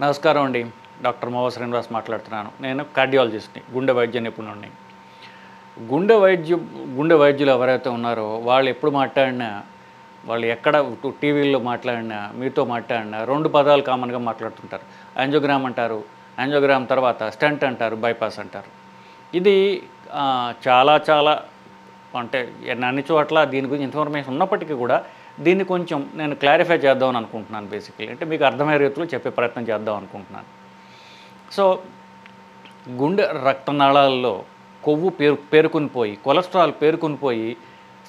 నమస్కారం అండి. డాక్టర్ మోవ శ్రీనివాస్ మాట్లాడుతున్నాను. నేను కార్డియాలజిస్ట్‌ని, గుండె వైద్య నిపుణుడిని. గుండె వైద్యు గుండె వైద్యులు ఎవరైతే ఉన్నారో వాళ్ళు ఎప్పుడు మాట్లాడినా, వాళ్ళు ఎక్కడ టీవీల్లో మాట్లాడినా, మీతో మాట్లాడినా 2 పదాలు కామన్‌గా మాట్లాడుతుంటారు. యాంజియోగ్రామ్ అంటారు. యాంజియోగ్రామ్ తర్వాత స్టంట్ అంటారు, బైపాస్ అంటారు. ఇది చాలా అంటే అన్ని చోట్ల దీని గురించి ఇన్ఫర్మేషన్ ఉన్నప్పటికీ కూడా దీన్ని కొంచెం నేను క్లారిఫై చేద్దామని అనుకుంటున్నాను బేసికల్లీ. అంటే మీకు అర్థమయ్యే రీతిలో చెప్పే ప్రయత్నం చేద్దాం అనుకుంటున్నాను. సో, గుండె రక్తనాళాల్లో కొవ్వు పేరుకుని పోయి, కొలెస్ట్రాల్ పేరుకుని పోయి,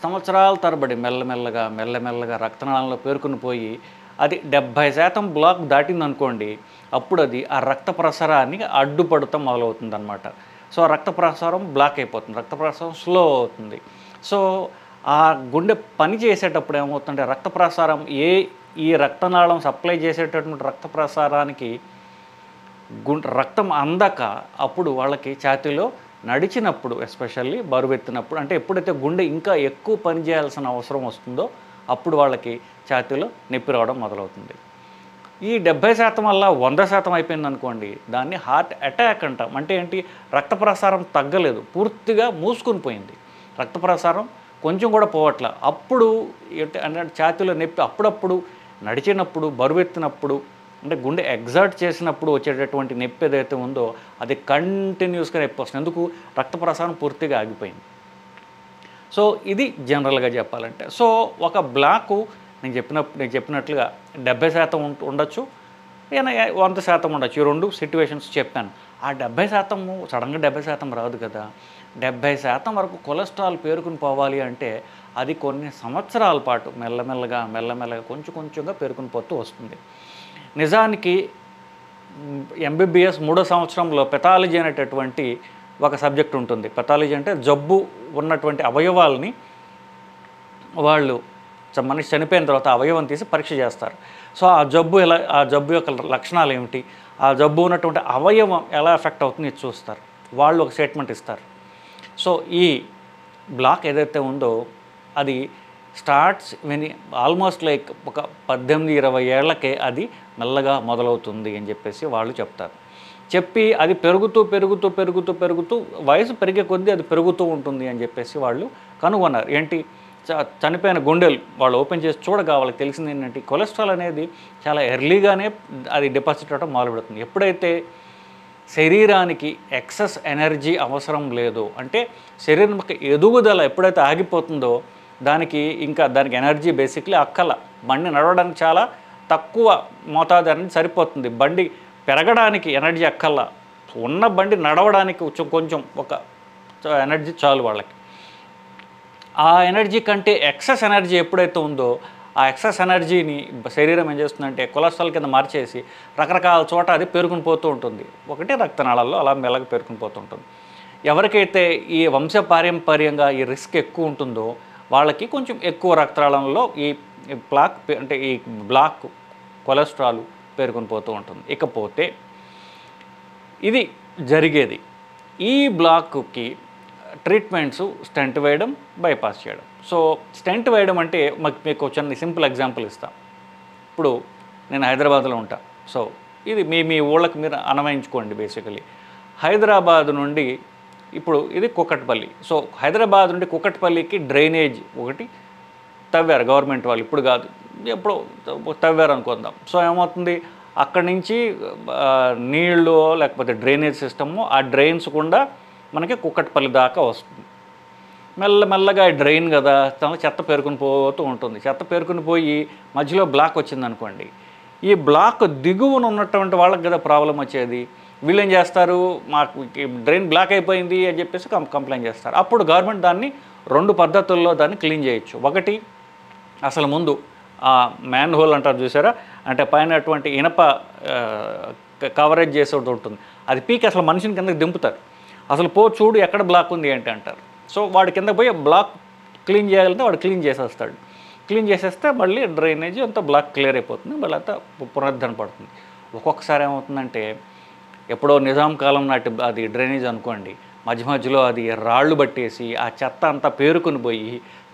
సంవత్సరాల తరబడి మెల్లమెల్లగా రక్తనాళంలో పేరుకుని పోయి, అది 70% బ్లాక్ దాటిందనుకోండి, అప్పుడు అది ఆ రక్త ప్రసరాన్ని అడ్డుపడటం మొదలవుతుందన్నమాట. సో, రక్త ప్రసారం బ్లాక్ అయిపోతుంది. రక్త ప్రసారం స్లో అవుతుంది. సో, ఆ గుండె పని చేసేటప్పుడు ఏమవుతుందంటే రక్త ప్రసారం ఈ రక్తనాళం సప్లై చేసేటటువంటి రక్త ప్రసారానికి రక్తం అందక అప్పుడు వాళ్ళకి ఛాతీలో నడిచినప్పుడు, ఎస్పెషల్లీ బరువెత్తినప్పుడు, అంటే ఎప్పుడైతే గుండె ఇంకా ఎక్కువ పని చేయాల్సిన అవసరం వస్తుందో అప్పుడు వాళ్ళకి ఛాతీలో నొప్పి రావడం మొదలవుతుంది. ఈ 70% వల్ల 100% అయిపోయిందనుకోండి, దాన్ని హార్ట్ అటాక్ అంటాం. అంటే ఏంటి, రక్త ప్రసారం తగ్గలేదు, పూర్తిగా మూసుకొని పోయింది. రక్త ప్రసారం కొంచెం కూడా పోవట్ల. అప్పుడు అంటే ఛాతీలో నొప్పి అప్పుడప్పుడు నడిచినప్పుడు, బరువెత్తినప్పుడు, అంటే గుండె ఎగ్జర్ట్ చేసినప్పుడు వచ్చేటటువంటి నొప్పి ఏదైతే ఉందో అది కంటిన్యూస్గా నొప్పి వస్తుంది. ఎందుకు, రక్త ప్రసారం పూర్తిగా ఆగిపోయింది. సో, ఇది జనరల్గా చెప్పాలంటే. సో, ఒక బ్లాకు నేను చెప్పినట్లుగా 70% ఉండొచ్చు, 100% ఉండొచ్చు. ఈ 2 సిట్యుయేషన్స్ చెప్పాను. ఆ 70% సడన్గా 70% రాదు కదా. 70% వరకు కొలెస్ట్రాల్ పేరుకుని పోవాలి అంటే అది కొన్ని సంవత్సరాల పాటు మెల్లమెల్లగా కొంచెంగా పేరుకుని పోతూ వస్తుంది. నిజానికి ఎంబీబీఎస్ 3వ సంవత్సరంలో పెథాలజీ అనేటటువంటి ఒక సబ్జెక్ట్ ఉంటుంది. పెథాలజీ అంటే జబ్బు ఉన్నటువంటి అవయవాల్ని వాళ్ళు మనిషి చనిపోయిన తర్వాత అవయవం తీసి పరీక్ష చేస్తారు. సో, ఆ జబ్బు యొక్క లక్షణాలు ఏమిటి, ఆ జబ్బు ఉన్నటువంటి అవయవం ఎలా ఎఫెక్ట్ అవుతుంది ఇది చూస్తారు. వాళ్ళు ఒక స్టేట్మెంట్ ఇస్తారు. సో, ఈ బ్లాక్ ఏదైతే ఉందో అది స్టార్ట్స్ ఆల్మోస్ట్ లైక్ ఒక 18-20 ఏళ్లకే అది మెల్లగా మొదలవుతుంది అని చెప్పేసి వాళ్ళు చెప్తారు. చెప్పి అది పెరుగుతూ వయసు పెరిగే కొద్దీ అది పెరుగుతూ ఉంటుంది అని చెప్పేసి వాళ్ళు కనుగొన్నారు. ఏంటి, చనిపోయిన గుండెలు వాళ్ళు ఓపెన్ చేసి చూడగా వాళ్ళకి తెలిసింది ఏంటంటే కొలెస్ట్రాల్ అనేది చాలా ఎర్లీగానే అది డిపాజిట్ అవ్వడం మొదలుపెడుతుంది. ఎప్పుడైతే శరీరానికి ఎక్సెస్ ఎనర్జీ అవసరం లేదు, అంటే శరీరం ఎదుగుదల ఎప్పుడైతే ఆగిపోతుందో దానికి ఎనర్జీ బేసిక్లీ అక్కల. బండి నడవడానికి చాలా తక్కువ మోతాదు అనేది సరిపోతుంది. బండి పెరగడానికి ఎనర్జీ అక్కల, ఉన్న బండి నడవడానికి కొంచెం ఒక ఎనర్జీ చాలు వాళ్ళకి. ఆ ఎనర్జీ కంటే ఎక్సెస్ ఎనర్జీ ఎప్పుడైతే ఉందో ఆ ఎక్సెస్ ఎనర్జీని శరీరం ఏం చేస్తుందంటే కొలెస్ట్రాల్ కింద మార్చేసి రకరకాల చోట అది పేరుకుని పోతూ ఉంటుంది. ఒకటి రక్తనాళాల్లో అలా మెల్లగా పేరుకుని పోతూ ఉంటుంది. ఎవరికైతే ఈ వంశపారంపర్యంగా ఈ రిస్క్ ఎక్కువ ఉంటుందో వాళ్ళకి కొంచెం ఎక్కువ రక్తనాళంలో ఈ బ్లాక్ కొలెస్ట్రాల్ పేరుకుని పోతూ ఉంటుంది. ఇకపోతే ఇది జరిగేది. ఈ బ్లాక్కి ట్రీట్మెంట్స్ స్టెంట్ వేయడం, బైపాస్ చేయడం. సో, స్టెంట్ వేయడం అంటే మీకు చిన్న సింపుల్ ఎగ్జాంపుల్ ఇస్తాను. ఇప్పుడు నేను హైదరాబాద్లో ఉంటాను. సో, ఇది మీ ఊళ్ళకి మీరు అన్వయించుకోండి. బేసికలీ హైదరాబాద్ నుండి ఇప్పుడు ఇది కుకట్పల్లి. సో, హైదరాబాద్ నుండి కుకట్పల్లికి డ్రైనేజ్ ఒకటి తవ్వారు గవర్నమెంట్ వాళ్ళు. ఇప్పుడు కాదు, ఎప్పుడో తవ్వారు అనుకుందాం. సో, ఏమవుతుంది, అక్కడి నుంచి నీళ్ళు లేకపోతే డ్రైనేజ్ సిస్టము ఆ డ్రైన్స్ కూడా మనకి కుకట్పల్లి దాకా వస్తుంది. మెల్లగా డ్రైన్ కదా, చెత్త పేరుకుని పోతూ ఉంటుంది. చెత్త పేరుకుని పోయి మధ్యలో బ్లాక్ వచ్చిందనుకోండి, ఈ బ్లాక్ దిగువన ఉన్నటువంటి వాళ్ళకి కదా ప్రాబ్లం వచ్చేది. వీళ్ళు ఏం చేస్తారు, మాకు డ్రైన్ బ్లాక్ అయిపోయింది అని చెప్పేసి కంప్లైంట్ చేస్తారు. అప్పుడు గవర్నమెంట్ దాన్ని 2 పద్ధతుల్లో దాన్ని క్లీన్ చేయొచ్చు. ఒకటి, అసలు ముందు ఆ మ్యాన్ హోల్ అంటారు చూసారా, అంటే పైన అటువంటి ఇనప కవరేజ్ చేసేది ఉంటుంది, అది పీకి అసలు మనిషిని కిందకి దింపుతారు. అసలు చూడు ఎక్కడ బ్లాక్ ఉంది ఏంటి అంటారు. సో, వాడి కింద పోయి బ్లాక్ క్లీన్ చేయాలంటే వాడు క్లీన్ చేసేస్తాడు. క్లీన్ చేసేస్తే మళ్ళీ డ్రైనేజ్ అంతా బ్లాక్ క్లియర్ అయిపోతుంది, మళ్ళీ అంతా పునరుద్ధరణ పడుతుంది. ఒక్కొక్కసారి ఏమవుతుందంటే, ఎప్పుడో నిజాం కాలం నాటి అది డ్రైనేజ్ అనుకోండి, మధ్యలో అది రాళ్ళు పట్టేసి ఆ చెత్త అంతా పేరుకుని పోయి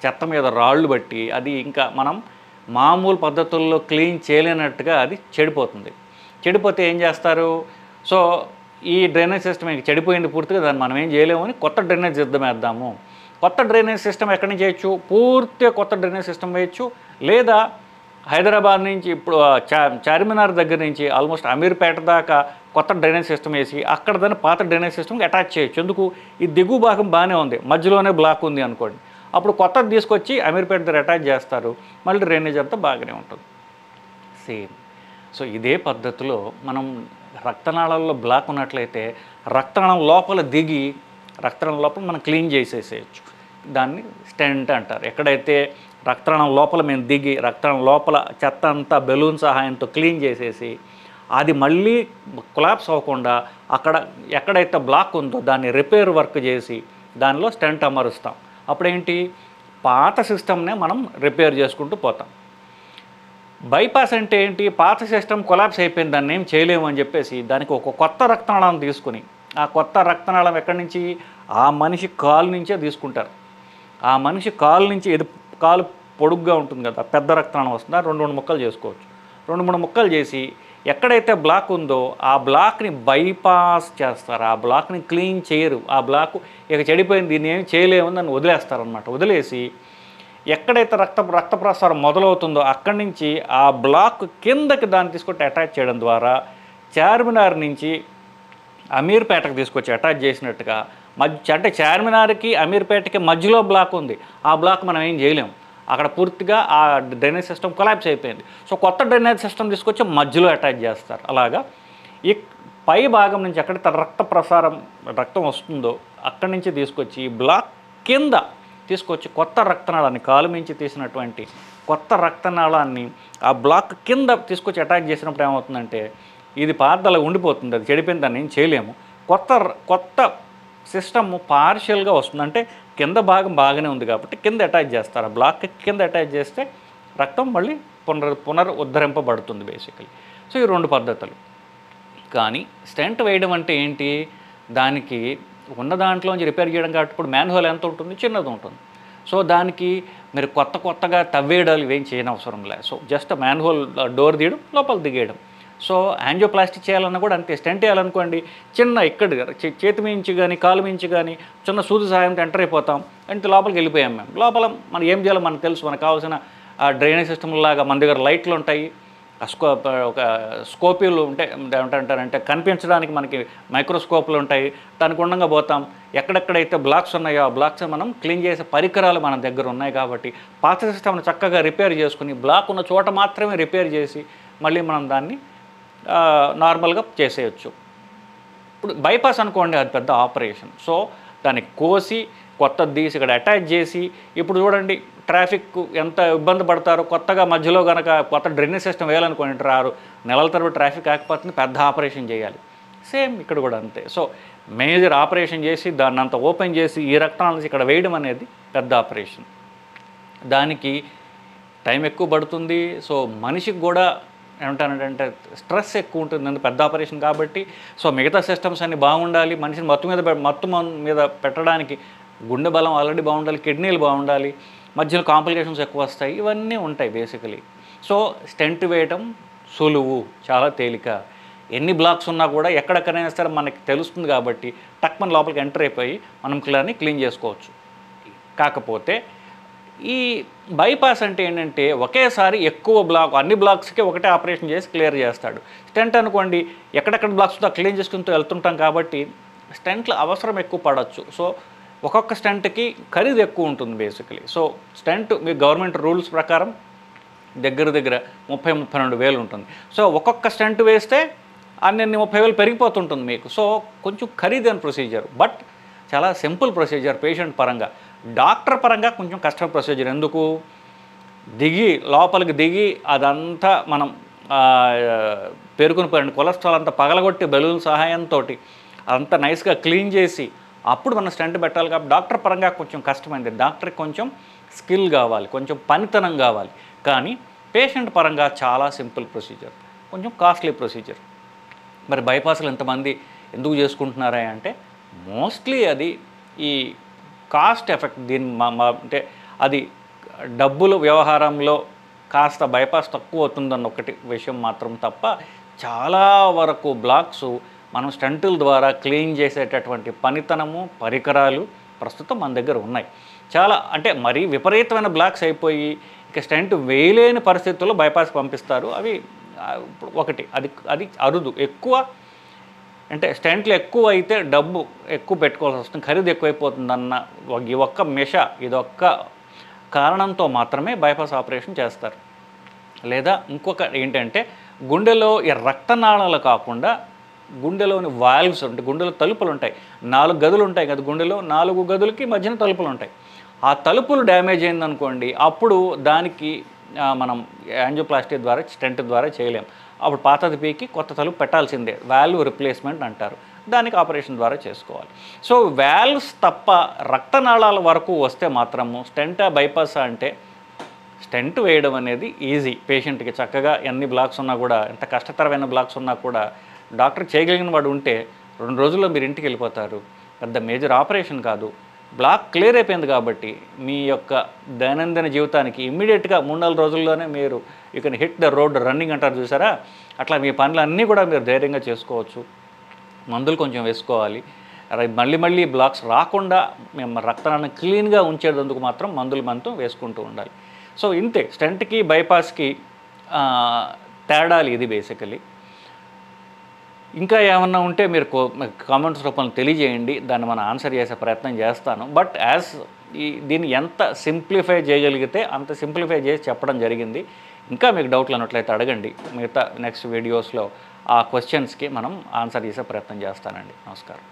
చెత్త మీద రాళ్ళు బట్టి అది ఇంకా మనం మామూలు పద్ధతుల్లో క్లీన్ చేయలేనట్టుగా అది చెడిపోతుంది. చెడిపోతే ఏం చేస్తారు? సో ఈ డ్రైనేజ్ సిస్టమ్ ఇంక చెడిపోయింది పూర్తిగా, దాన్ని మనం ఏం చేయలేమని కొత్త డ్రైనేజ్ సిస్టమ్ వేద్దాము. కొత్త డ్రైనేజ్ సిస్టమ్ ఎక్కడి నుంచి చేయొచ్చు? పూర్తిగా కొత్త డ్రైనేజ్ సిస్టమ్ వేయచ్చు. లేదా హైదరాబాద్ నుంచి ఇప్పుడు చార్మినార్ దగ్గర నుంచి ఆల్మోస్ట్ అమీర్పేట దాకా కొత్త డ్రైనేజ్ సిస్టమ్ వేసి అక్కడ దాన్ని పాత డ్రైనేజ్ సిస్టమ్కి అటాచ్ చేయొచ్చు. ఎందుకు? ఈ దిగువ భాగం బాగానే ఉంది, మధ్యలోనే బ్లాక్ ఉంది అనుకోండి, అప్పుడు కొత్తది తీసుకొచ్చి అమీర్పేట దగ్గర అటాచ్ చేస్తారు, మళ్ళీ డ్రైనేజ్ అంతా బాగానే ఉంటుంది. సేమ్. సో ఇదే పద్ధతిలో మనం రక్తనాళాల్లో బ్లాక్ ఉన్నట్లయితే రక్తనాళం లోపల దిగి రక్తనాళం లోపల మనం క్లీన్ చేసేసేయచ్చు. దాన్ని స్టెంట్ అంటారు. ఎక్కడైతే రక్తనాళం లోపల మేము దిగి రక్తనాళం లోపల చెత్త అంతా బెలూన్ సహాయంతో క్లీన్ చేసేసి అది మళ్ళీ కొలాప్స్ అవ్వకుండా అక్కడ ఎక్కడైతే బ్లాక్ ఉందో దాన్ని రిపేర్ వర్క్ చేసి దానిలో స్టెంట్ అమరుస్తాం. అప్పుడేంటి? పాత సిస్టమ్నే మనం రిపేర్ చేసుకుంటూ పోతాం. బైపాస్ అంటే ఏంటి? పాత సిస్టమ్ కొలాప్స్ అయిపోయింది, దాన్ని ఏం చేయలేము అని చెప్పేసి దానికి ఒక కొత్త రక్తనాళం తీసుకుని, ఆ కొత్త రక్తనాళం ఎక్కడి నుంచి? ఆ మనిషి కాలు నుంచే తీసుకుంటారు. ఆ మనిషి కాలు నుంచి, ఇది కాలు పొడుగ్గా ఉంటుంది కదా, పెద్ద రక్తనాళం వస్తుందా, 2 ముక్కలు చేసుకోవచ్చు. 2-3 ముక్కలు చేసి ఎక్కడైతే బ్లాక్ ఉందో ఆ బ్లాక్ని బైపాస్ చేస్తారు. ఆ బ్లాక్ని క్లీన్ చేయరు. ఆ బ్లాక్ ఇక చెడిపోయింది, దీన్ని ఏమి చేయలేమని దాన్ని వదిలేస్తారనమాట. వదిలేసి ఎక్కడైతే రక్త ప్రసారం మొదలవుతుందో అక్కడి నుంచి ఆ బ్లాక్ కిందకి దాన్ని తీసుకొచ్చి అటాచ్ చేయడం ద్వారా చార్మినార్ నుంచి అమీర్పేటకు తీసుకొచ్చి అటాచ్ చేసినట్టుగా అంటే చార్మినార్కి అమీర్పేటకి మధ్యలో బ్లాక్ ఉంది, ఆ బ్లాక్ మనం ఏం చేయలేము. అక్కడ పూర్తిగా ఆ డ్రైనేజ్ సిస్టమ్ కొలాప్స్ అయిపోయింది. సో కొత్త డ్రైనేజ్ సిస్టమ్ తీసుకొచ్చి మధ్యలో అటాచ్ చేస్తారు. అలాగా ఈ పై భాగం నుంచి ఎక్కడైతే రక్తం వస్తుందో అక్కడి నుంచి తీసుకొచ్చి బ్లాక్ కింద తీసుకొచ్చి కొత్త రక్తనాళాన్ని, కాలు మించి తీసినటువంటి కొత్త రక్తనాళాన్ని ఆ బ్లాక్ కింద తీసుకొచ్చి అటాచ్ చేసినప్పుడు ఏమవుతుందంటే ఇది పాతలా ఉండిపోతుంది, అది చెడిపోయింది, దాన్ని ఏం చేయలేము. కొత్త సిస్టమ్ పార్షియల్గా వస్తుంది. అంటే కింద భాగం బాగానే ఉంది కాబట్టి కింద అటాచ్ చేస్తారు. ఆ బ్లాక్ కింద అటాచ్ చేస్తే రక్తం మళ్ళీ పునరుద్ధరింపబడుతుంది బేసికలీ. సో ఈ 2 పద్ధతులు. కానీ స్టెంట్ వేయడం అంటే ఏంటి? దానికి ఉన్న దాంట్లోంచి రిపేర్ చేయడం కాబట్టి ఇప్పుడు మ్యాన్హోల్ ఎంత ఉంటుంది? చిన్నది ఉంటుంది. సో దానికి మీరు కొత్తగా తవ్వేయడాలు ఇవేం చేయనవసరం లేదు. సో జస్ట్ మ్యాన్హోల్ డోర్ తీయడం, లోపల దిగేయడం. సో యాంజియోప్లాస్టిక్ చేయాలన్నా కూడా అంతే. స్టెంట్ వేయాలనుకోండి, చిన్న ఇక్కడ చేతి మించి కానీ కాలు మించి కానీ చిన్న సూది సహాయంతో ఎంటర్ అయిపోతాం, అంటే లోపలికి వెళ్ళిపోయాం మేము. లోపల మనం ఏం చేయాలో మనకు తెలుసు. మనకు కావాల్సిన డ్రైనేజ్ సిస్టమ్ లాగా మన దగ్గర లైట్లు ఉంటాయి, ఒక స్కోప్లు ఉంటాయి, ఏమంటారంటే కనిపించడానికి మనకి మైక్రోస్కోప్లు ఉంటాయి, దానికి ఉండంగా పోతాం. ఎక్కడెక్కడైతే బ్లాక్స్ ఉన్నాయో ఆ బ్లాక్స్ మనం క్లీన్ చేసే పరికరాలు మన దగ్గర ఉన్నాయి కాబట్టి పాత సిస్టమ్ని చక్కగా రిపేర్ చేసుకుని బ్లాక్ ఉన్న చోట మాత్రమే రిపేర్ చేసి మళ్ళీ మనం దాన్ని నార్మల్గా చేసేయచ్చు. ఇప్పుడు బైపాస్ అనుకోండి, అది పెద్ద ఆపరేషన్. సో దాన్ని కోసి కొత్తది తీసి ఇక్కడ అటాచ్ చేసి, ఇప్పుడు చూడండి ట్రాఫిక్ ఎంత ఇబ్బంది పడతారో. కొత్తగా మధ్యలో కనుక కొత్త డ్రైనేజ్ సిస్టమ్ వేయాలనుకోండి, 6 నెలల తరబడి ట్రాఫిక్ ఆగిపోతుంది, పెద్ద ఆపరేషన్ చేయాలి. సేమ్ ఇక్కడ కూడా అంతే. సో మేజర్ ఆపరేషన్ చేసి దాన్ని అంతా ఓపెన్ చేసి ఈ రక్తాలను ఇక్కడ వేయడం అనేది పెద్ద ఆపరేషన్. దానికి టైం ఎక్కువ పడుతుంది. సో మనిషికి కూడా ఏమంటానంటే స్ట్రెస్ ఎక్కువ ఉంటుంది, అంత పెద్ద ఆపరేషన్ కాబట్టి. సో మిగతా సిస్టమ్స్ అన్నీ బాగుండాలి, మనిషిని మత్తు మీద పెట్టడానికి గుండె బలం ఆల్రెడీ బాగుండాలి, కిడ్నీలు బాగుండాలి, మధ్యలో కాంప్లికేషన్స్ ఎక్కువ వస్తాయి, ఇవన్నీ ఉంటాయి బేసికలీ. సో స్టెంట్ వేయటం సులువు, చాలా తేలిక. ఎన్ని బ్లాక్స్ ఉన్నా కూడా ఎక్కడెక్కడైనా సరే మనకి తెలుస్తుంది కాబట్టి టక్ లోపలికి ఎంటర్ అయిపోయి మనం క్లీన్ చేసుకోవచ్చు. కాకపోతే ఈ బైపాస్ అంటే ఏంటంటే ఒకేసారి ఎక్కువ అన్ని బ్లాక్స్కి ఒకటే ఆపరేషన్ చేసి క్లియర్ చేస్తాడు. స్టెంట్ అనుకోండి, ఎక్కడెక్కడ బ్లాక్స్ క్లీన్ చేసుకుంటూ వెళ్తుంటాం కాబట్టి స్టెంట్లు అవసరం ఎక్కువ పడవచ్చు. సో ఒక్కొక్క స్టెంట్కి ఖరీదు ఎక్కువ ఉంటుంది బేసికలీ. సో స్టెంట్ మీ గవర్నమెంట్ రూల్స్ ప్రకారం దగ్గర 30-32 వేలు ఉంటుంది. సో ఒక్కొక్క స్టెంట్ వేస్తే అన్ని 30 వేలు పెరిగిపోతుంటుంది మీకు. సో కొంచెం ఖరీదైన ప్రొసీజర్, బట్ చాలా సింపుల్ ప్రొసీజర్ పేషెంట్ పరంగా. డాక్టర్ పరంగా కొంచెం కష్టం ప్రొసీజర్. ఎందుకు? లోపలికి దిగి అదంతా మనం పేరుకుని పోయిన కొలెస్ట్రాల్ అంతా పగలగొట్టి బెలూన్ సహాయంతో అంతా నైస్గా క్లీన్ చేసి అప్పుడు మనం స్టెంట్ పెట్టాలి కాబట్టి డాక్టర్ పరంగా కొంచెం కష్టమైంది. డాక్టర్కి కొంచెం స్కిల్ కావాలి, కొంచెం పనితనం కావాలి. కానీ పేషెంట్ పరంగా చాలా సింపుల్ ప్రొసీజర్, కొంచెం కాస్ట్లీ ప్రొసీజర్. మరి బైపాస్లు ఎంతమంది ఎందుకు చేసుకుంటున్నారా అంటే మోస్ట్లీ అది ఈ కాస్ట్ ఎఫెక్ట్. అంటే అది డబ్బుల వ్యవహారంలో కాస్త బైపాస్ తక్కువ అవుతుందన్న ఒకటి విషయం మాత్రం తప్ప చాలా వరకు బ్లాక్స్ మనం స్టంటుల ద్వారా క్లీన్ చేసేటటువంటి పనితనము, పరికరాలు ప్రస్తుతం మన దగ్గర ఉన్నాయి. చాలా అంటే మరీ విపరీతమైన బ్లాక్స్ అయిపోయి ఇక స్టంట్ వేయలేని పరిస్థితుల్లో బైపాస్ పంపిస్తారు. అవి ఒకటి అది అది అరుదు. ఎక్కువ అంటే స్టంట్లు ఎక్కువ అయితే డబ్బు ఎక్కువ పెట్టుకోవాల్సి వస్తుంది, ఖరీదు ఎక్కువైపోతుందన్న ఈ ఒక్క ఇదొక్క కారణంతో మాత్రమే బైపాస్ ఆపరేషన్ చేస్తారు. లేదా ఇంకొక ఏంటంటే గుండెలో ఈ రక్తనాళాలు కాకుండా గుండెలోని వాల్వ్స్ ఉంటాయి, గుండెలో తలుపులు ఉంటాయి. 4 గదులు ఉంటాయి కదా గుండెలో, 4 గదులకి మధ్యన తలుపులు ఉంటాయి. ఆ తలుపులు డ్యామేజ్ అయిందనుకోండి, అప్పుడు దానికి మనం యాంజియోప్లాస్టీ ద్వారా స్టెంట్ ద్వారా చేయలేం. అప్పుడు పాతది పీకి కొత్త తలుపు పెట్టాల్సిందే, వాల్వ్ రిప్లేస్మెంట్ అంటారు. దానికి ఆపరేషన్ ద్వారా చేసుకోవాలి. సో వాల్వ్స్ తప్ప రక్తనాళాల వరకు వస్తే మాత్రము స్టెంటా బైపాస్ అంటే స్టెంట్ వేయడం అనేది ఈజీ. పేషెంట్కి చక్కగా ఎన్ని బ్లాక్స్ ఉన్నా కూడా, ఎంత కష్టతరమైన బ్లాక్స్ ఉన్నా కూడా డాక్టర్ చేయగలిగిన వాడు ఉంటే 2 రోజుల్లో మీరు ఇంటికి వెళ్ళిపోతారు. పెద్ద మేజర్ ఆపరేషన్ కాదు. బ్లాక్ క్లియర్ అయిపోయింది కాబట్టి మీ యొక్క దైనందిన జీవితానికి ఇమ్మీడియట్గా 3-4 రోజుల్లోనే మీరు you can hit the road running అంటారు చూసారా, అట్లా మీ పనులన్నీ కూడా మీరు ధైర్యంగా చేసుకోవచ్చు. మందులు కొంచెం వేసుకోవాలి. మళ్ళీ బ్లాక్స్ రాకుండా మేము రక్తాన్ని క్లీన్గా ఉంచేందుకు మాత్రం మందులు వేసుకుంటూ ఉండాలి. సో ఇంతే స్టెంట్కి బైపాస్కి తేడాలు ఇది బేసికలీ. ఇంకా ఏమన్నా ఉంటే మీరు కామెంట్స్ రూపంలో తెలియజేయండి, దాన్ని మనం ఆన్సర్ చేసే ప్రయత్నం చేస్తాను. బట్ దీన్ని ఎంత సింప్లిఫై చేయగలిగితే అంత సింప్లిఫై చేసి చెప్పడం జరిగింది. ఇంకా మీకు డౌట్లు అన్నట్లయితే అడగండి, మిగతా నెక్స్ట్ వీడియోస్లో ఆ క్వశ్చన్స్కి మనం ఆన్సర్ చేసే ప్రయత్నం చేస్తానండి. నమస్కారం.